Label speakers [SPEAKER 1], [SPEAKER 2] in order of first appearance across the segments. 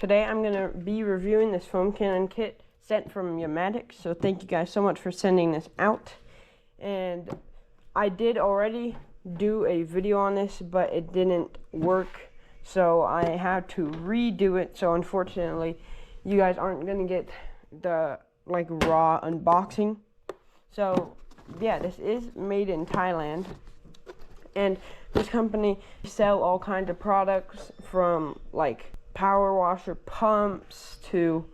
[SPEAKER 1] Today I'm going to be reviewing this foam cannon kit sent from Yamatic. So thank you guys so much for sending this out. And I did already do a video on this, but it didn't work. So I had to redo it. So unfortunately, you guys aren't going to get the raw unboxing. So yeah, this is made in Thailand. And this company sell all kinds of products from power washer pumps to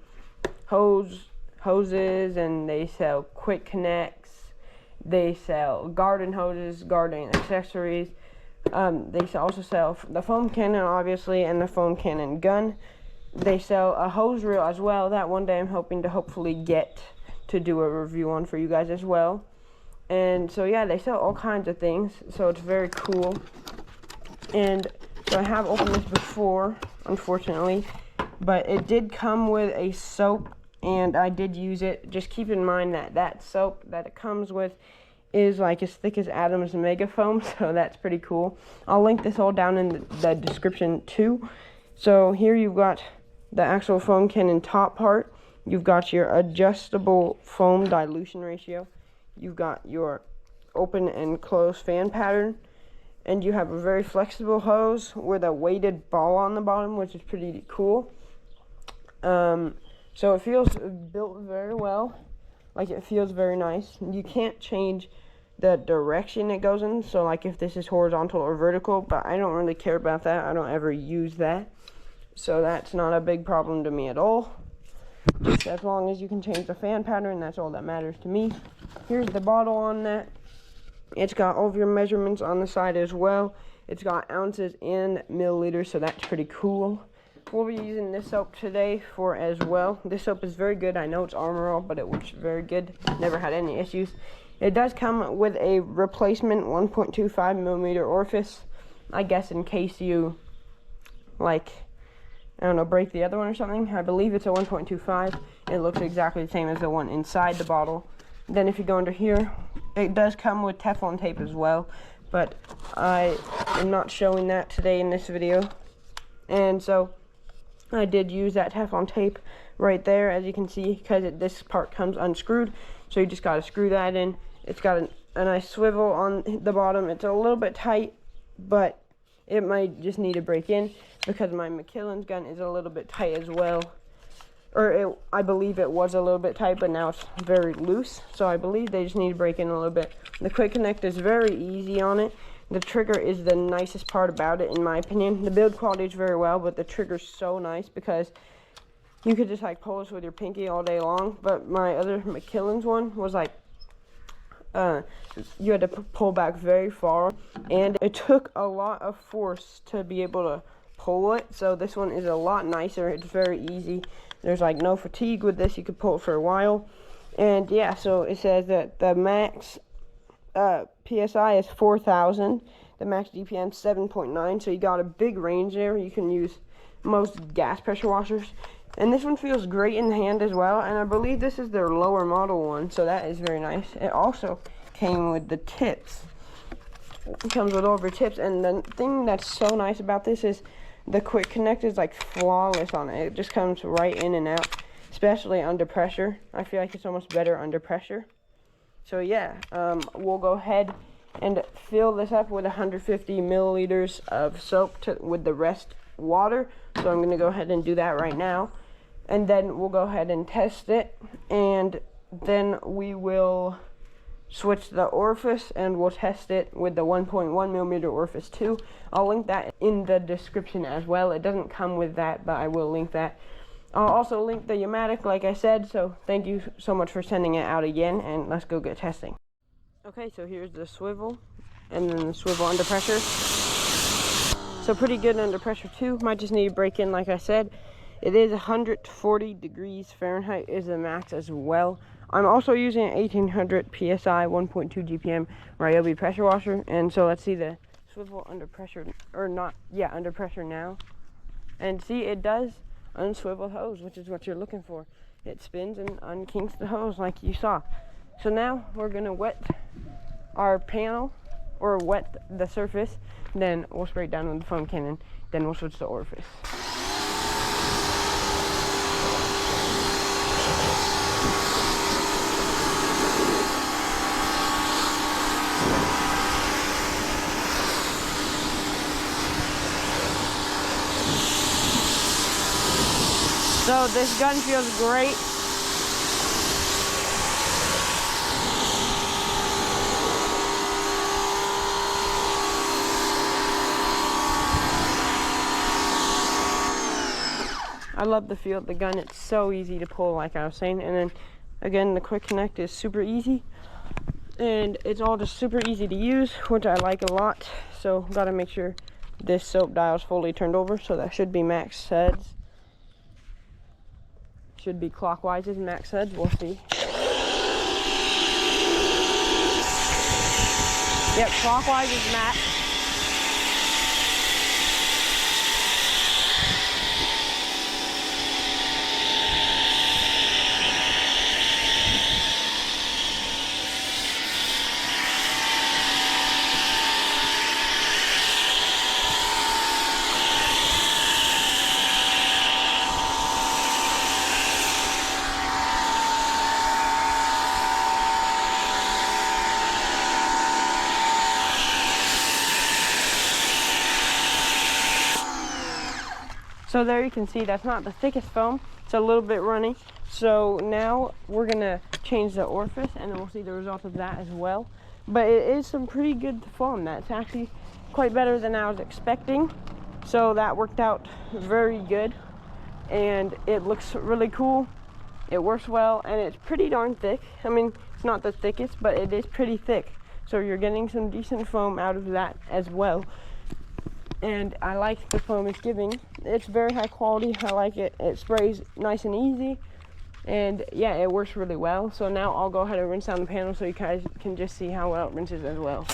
[SPEAKER 1] hoses, and they sell quick connects. They sell garden hoses, garden accessories. They also sell the foam cannon, obviously, and the foam cannon gun. They sell a hose reel as well. That one day I'm hoping to hopefully get to do a review on for you guys as well. And so yeah, they sell all kinds of things, so it's very cool. And so I have opened this before, unfortunately, but it did come with a soap, and I did use it. Just keep in mind that that soap that it comes with is as thick as Adam's Mega Foam, so that's pretty cool. I'll link this all down in the description too. So here you've got the actual foam cannon top part. You've got your adjustable foam dilution ratio. You've got your open and closed fan pattern, and you have a very flexible hose with a weighted ball on the bottom, which is pretty cool. So it feels built very well. It feels very nice. You can't change the direction it goes in, so if this is horizontal or vertical, but I don't really care about that. I don't ever use that, so that's not a big problem to me at all. Just as long as you can change the fan pattern, that's all that matters to me. Here's the bottle on that. It's got all of your measurements on the side as well. It's got ounces and milliliters, so that's pretty cool. We'll be using this soap today for as well. This soap is very good. I know it's Armor All, but it works very good. Never had any issues. It does come with a replacement 1.25 millimeter orifice, I guess in case you I don't know, break the other one or something. I believe it's a 1.25. It looks exactly the same as the one inside the bottle. Then if you go under here, it does come with Teflon tape as well, but I am not showing that today in this video. And so I did use that Teflon tape right there, as you can see, because this part comes unscrewed. So you just got to screw that in. It's got a nice swivel on the bottom. It's a little bit tight, but it might just need to break in because my McKillen's gun is a little bit tight as well. I believe it was a little bit tight, but now it's very loose. So I believe they just need to break in a little bit. The quick connect is very easy on it. The trigger is the nicest part about it, in my opinion. The build quality is very well, but the trigger's so nice because you could just pull this with your pinky all day long. But my other McKillen's one was you had to pull back very far, and it took a lot of force to be able to pull it. So this one is a lot nicer. It's very easy. There's no fatigue with this. You could pull it for a while. And yeah, so it says that the max PSI is 4,000. The max DPM is 7.9. So you got a big range there. You can use most gas pressure washers. And this one feels great in the hand as well. And I believe this is their lower model one. So that is very nice. It also came with the tips. It comes with all of your tips. And the thing that's so nice about this is the quick connect is flawless on it. It just comes right in and out, especially under pressure. I feel like it's almost better under pressure. So yeah, we'll go ahead and fill this up with 150 milliliters of soap with the rest water. So I'm going to go ahead and do that right now. And then we'll go ahead and test it. And then we will switch the orifice and we'll test it with the 1.1 millimeter orifice too. I'll link that in the description as well. It doesn't come with that, but I will link that. I'll also link the Yamatic, like I said. So thank you so much for sending it out again, and let's go get testing. Okay, so here's the swivel, and then the swivel under pressure. So pretty good under pressure too. Might just need to break in, like I said. It is 140 degrees Fahrenheit is the max as well. I'm also using an 1800 PSI 1.2 GPM Ryobi pressure washer. And so let's see the swivel under pressure, under pressure now. And see, it does unswivel hose, which is what you're looking for. It spins and unkinks the hose like you saw. So now we're gonna wet our panel, or wet the surface, then we'll spray it down with the foam cannon, then we'll switch to orifice. So this gun feels great. I love the feel of the gun. It's so easy to pull, like I was saying. And then again, the quick connect is super easy. And it's all just super easy to use, which I like a lot. So gotta make sure this soap dial is fully turned over. So that should be max heads. Should be clockwise as max heads, we'll see. Yep, clockwise is max. So there you can see that's not the thickest foam. It's a little bit runny. So now we're gonna change the orifice and then we'll see the result of that as well. But it is some pretty good foam. That's actually quite better than I was expecting. So that worked out very good. And it looks really cool. It works well and it's pretty darn thick. I mean, it's not the thickest, but it is pretty thick. So you're getting some decent foam out of that as well. And I like the foam it's giving. It's very high quality. I like it. It sprays nice and easy. And yeah, it works really well. So now I'll go ahead and rinse down the panel so you guys can just see how well it rinses as well.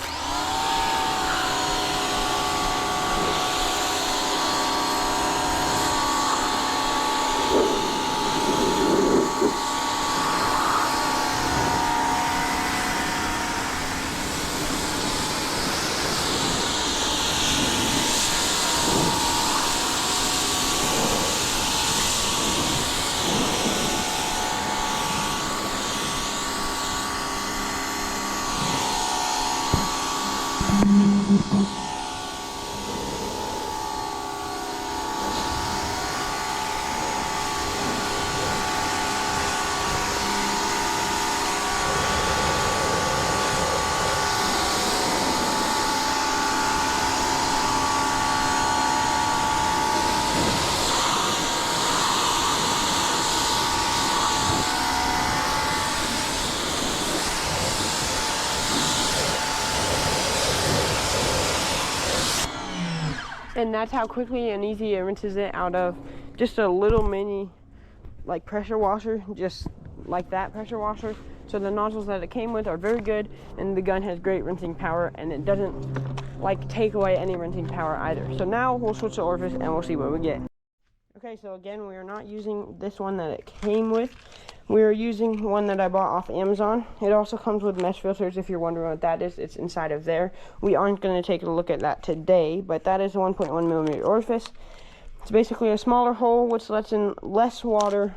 [SPEAKER 1] And that's how quickly and easy it rinses it out of just a little mini like pressure washer, just like that pressure washer. So the nozzles that it came with are very good and the gun has great rinsing power and it doesn't like take away any rinsing power either. So now we'll switch to orifice and we'll see what we get. Okay, so again, we are not using this one that it came with. We are using one that I bought off Amazon. It also comes with mesh filters if you're wondering what that is. It's inside of there. We aren't going to take a look at that today, but that is a 1.1 millimeter orifice. It's basically a smaller hole which lets in less water,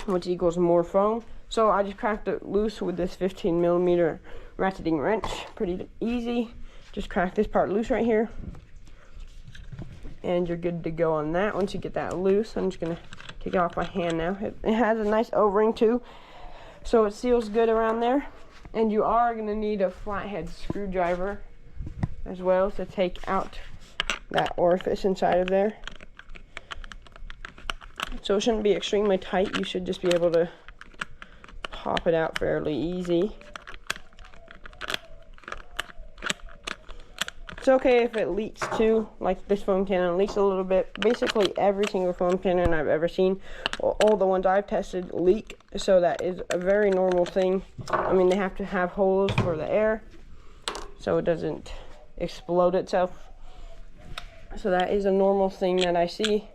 [SPEAKER 1] which equals more foam. So I just cracked it loose with this 15 millimeter ratcheting wrench. Pretty easy. Just crack this part loose right here. And you're good to go on that. Once you get that loose, I'm just going to take it off my hand now. It has a nice O-ring too, so it seals good around there. And you are going to need a flathead screwdriver as well to take out that orifice inside of there. So it shouldn't be extremely tight. You should just be able to pop it out fairly easy. It's okay if it leaks too, like this foam cannon leaks a little bit. Basically every single foam cannon I've ever seen, all the ones I've tested, leak. So that is a very normal thing. I mean, they have to have holes for the air so it doesn't explode itself. So that is a normal thing that I see.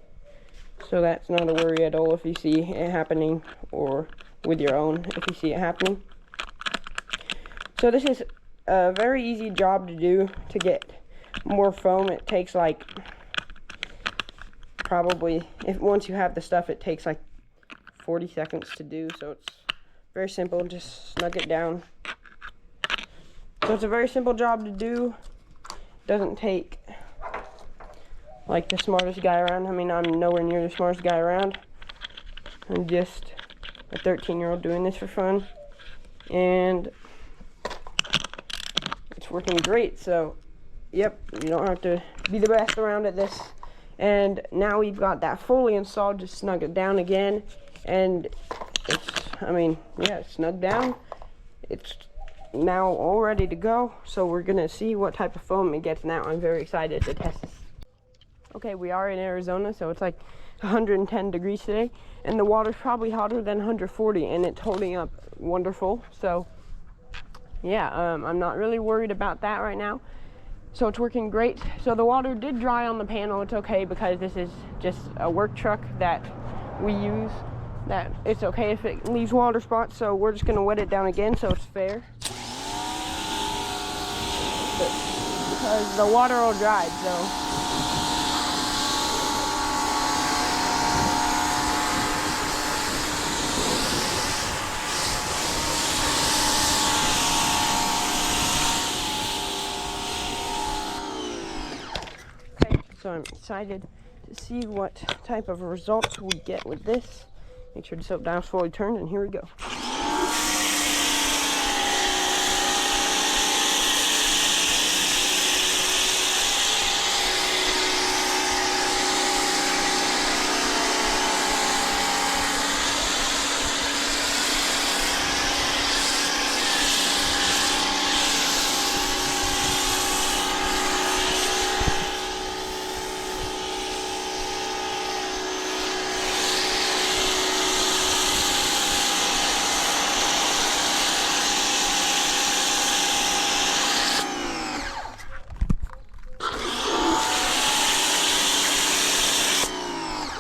[SPEAKER 1] So that's not a worry at all if you see it happening, or with your own if you see it happening. So this is a very easy job to do to get more foam. It takes like probably, if once you have the stuff, it takes like 40 seconds to do. So it's very simple. Just snug it down. So it's a very simple job to do. Doesn't take like the smartest guy around. I mean, I'm nowhere near the smartest guy around. I'm just a 13-year-old doing this for fun, and it's working great. So yep, you don't have to be the best around at this. And now we've got that fully installed. Just snug it down again, and it's, I mean, yeah, it's snugged down. It's now all ready to go. So we're gonna see what type of foam it gets now. I'm very excited to test this. Okay, we are in Arizona, so it's like 110 degrees today, and the water's probably hotter than 140, and it's holding up wonderful. So yeah, I'm not really worried about that right now. So it's working great. So the water did dry on the panel. It's okay because this is just a work truck that we use. That it's okay if it leaves water spots. So we're just gonna wet it down again so it's fair. Because the water will dry, so. So I'm excited to see what type of results we get with this. Make sure the soap dial is fully turned, and here we go.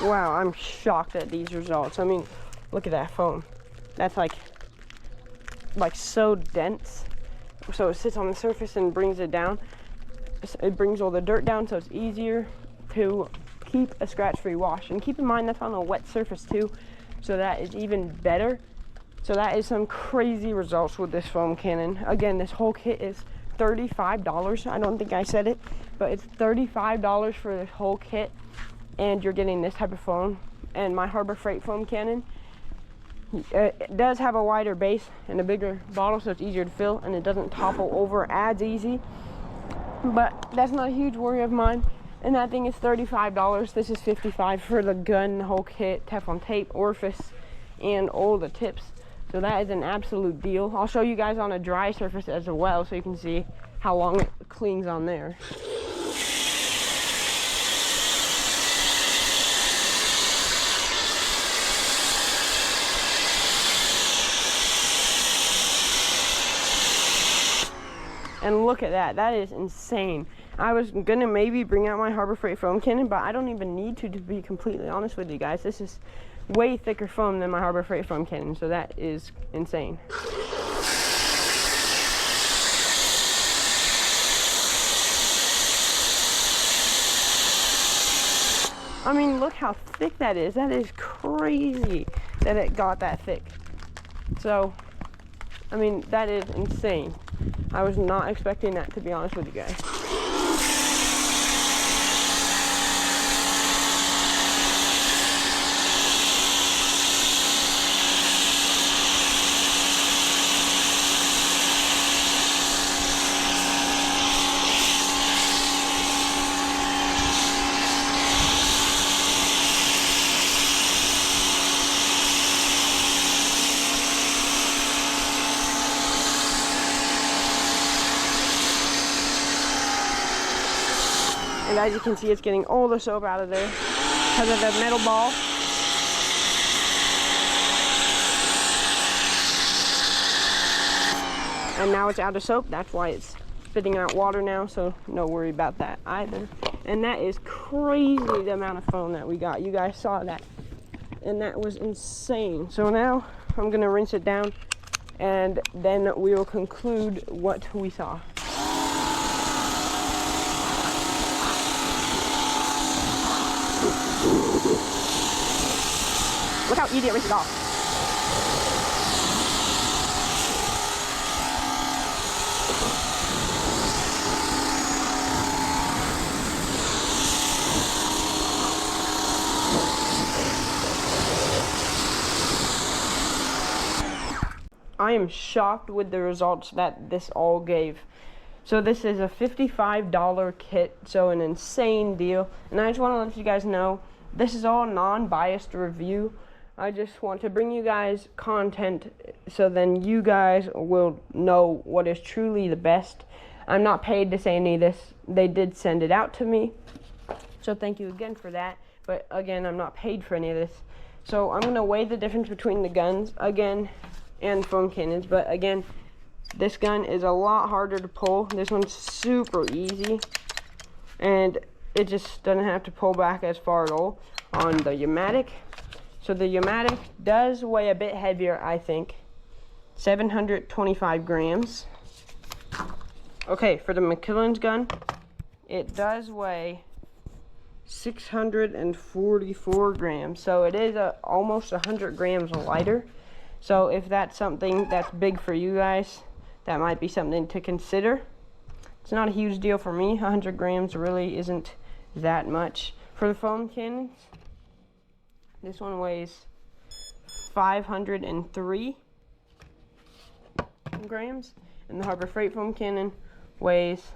[SPEAKER 1] Wow, I'm shocked at these results. I mean, look at that foam. That's like so dense. So it sits on the surface and brings it down. It brings all the dirt down, so it's easier to keep a scratch-free wash. And keep in mind that's on a wet surface too, so that is even better. So that is some crazy results with this foam cannon. Again, this whole kit is $35. I don't think I said it, but it's $35 for this whole kit. And you're getting this type of foam. And my Harbor Freight foam cannon, it does have a wider base and a bigger bottle, so it's easier to fill, and it doesn't topple over as easy. But that's not a huge worry of mine. And that thing is $35. This is $55 for the gun, the whole kit, Teflon tape, Orifice, and all the tips. So that is an absolute deal. I'll show you guys on a dry surface as well, so you can see how long it clings on there. And look at that, that is insane. I was gonna maybe bring out my Harbor Freight foam cannon, but I don't even need to be completely honest with you guys. This is way thicker foam than my Harbor Freight foam cannon, so that is insane. I mean, look how thick that is. That is crazy that it got that thick. So, I mean, that is insane. I was not expecting that, to be honest with you guys. And as you can see, it's getting all the soap out of there because of the metal ball. And now it's out of soap. That's why it's spitting out water now, so no worry about that either. And that is crazy, the amount of foam that we got. You guys saw that. And that was insane. So now I'm gonna rinse it down, and then we will conclude what we saw. Look how easy it rinses off. I am shocked with the results that this all gave. So this is a $55 kit, so an insane deal. And I just want to let you guys know, this is all non-biased review. I just want to bring you guys content so then you guys will know what is truly the best. I'm not paid to say any of this. They did send it out to me, so thank you again for that. But again, I'm not paid for any of this. So I'm going to weigh the difference between the guns again and foam cannons. But again, this gun is a lot harder to pull. This one's super easy, and it just doesn't have to pull back as far at all on the Yamatic. So the Yamatic does weigh a bit heavier, I think, 725 grams. Okay, for the McKillen's gun, it does weigh 644 grams. So it is almost 100 grams lighter. So if that's something that's big for you guys, that might be something to consider. It's not a huge deal for me. 100 grams really isn't that much. For the foam cannons, this one weighs 503 grams, and the Harbor Freight foam cannon weighs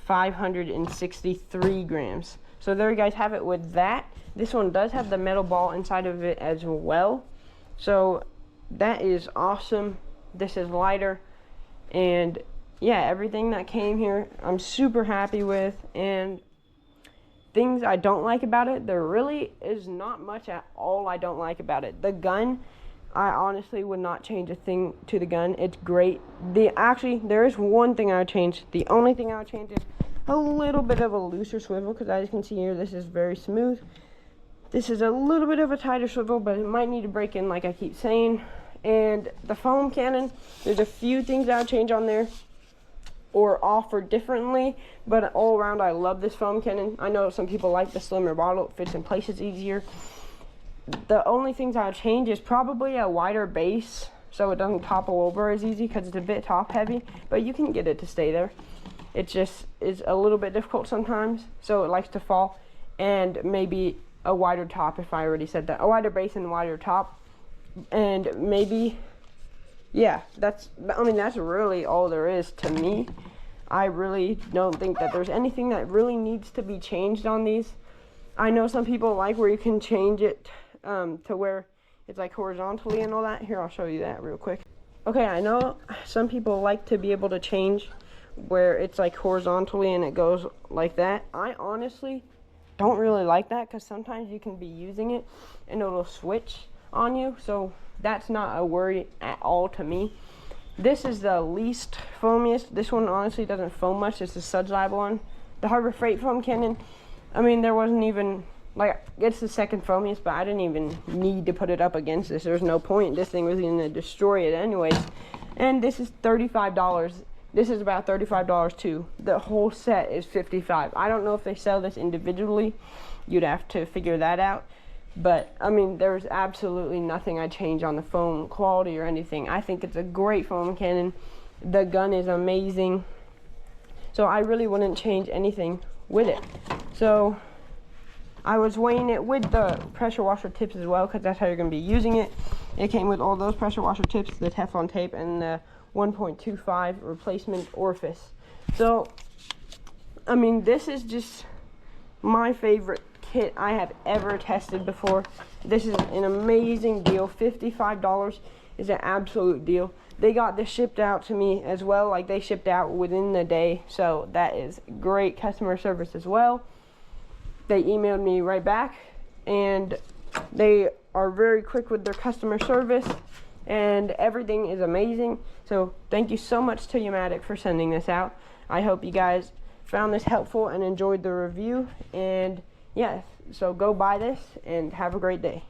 [SPEAKER 1] 563 grams. So there you guys have it with that. This one does have the metal ball inside of it as well. So that is awesome. This is lighter. And yeah, everything that came here, I'm super happy with. And things I don't like about it, there really is not much at all I don't like about it. The gun, I honestly would not change a thing to the gun. It's great. Actually, there is one thing I would change. The only thing I would change is a little bit of a looser swivel, because as you can see here, this is very smooth. This is a little bit of a tighter swivel, but it might need to break in, like I keep saying. And the foam cannon, there's a few things I would change on there or offer differently, but all around I love this foam cannon. I know some people like the slimmer bottle, it fits in places easier. The only things I would change is probably a wider base so it doesn't topple over as easy, because it's a bit top heavy, but you can get it to stay there. It just is a little bit difficult sometimes, so it likes to fall. And maybe a wider top, if I already said that. A wider base and a wider top. And maybe, yeah, that's really all there is to me. I really don't think that there's anything that really needs to be changed on these. I know some people like where you can change it to where it's like horizontally and all that. Here, I'll show you that real quick. Okay, I know some people like to be able to change where it's like horizontally and it goes like that. I honestly don't really like that, because sometimes you can be using it and it'll switch on you, so that's not a worry at all to me. This is the least foamiest. This one honestly doesn't foam much. It's the Suds Lab one. The Harbor Freight foam cannon, I mean, there wasn't even, like, it's the second foamiest, but I didn't even need to put it up against this. There's no point. This thing was going to destroy it anyways. And this is $35. This is about $35 too. The whole set is $55. I don't know if they sell this individually. You'd have to figure that out. But, I mean, there's absolutely nothing I change on the foam quality or anything. I think it's a great foam cannon. The gun is amazing. So I really wouldn't change anything with it. So I was weighing it with the pressure washer tips as well, because that's how you're going to be using it. It came with all those pressure washer tips, the Teflon tape, and the 1.25 replacement Orifice. So, I mean, this is just my favorite kit I have ever tested before. This is an amazing deal. $55 is an absolute deal. They got this shipped out to me as well. Like, they shipped out within the day, so that is great customer service as well. They emailed me right back, and they are very quick with their customer service, and everything is amazing. So thank you so much to Yamatic for sending this out. I hope you guys found this helpful and enjoyed the review. And yeah, so go buy this and have a great day.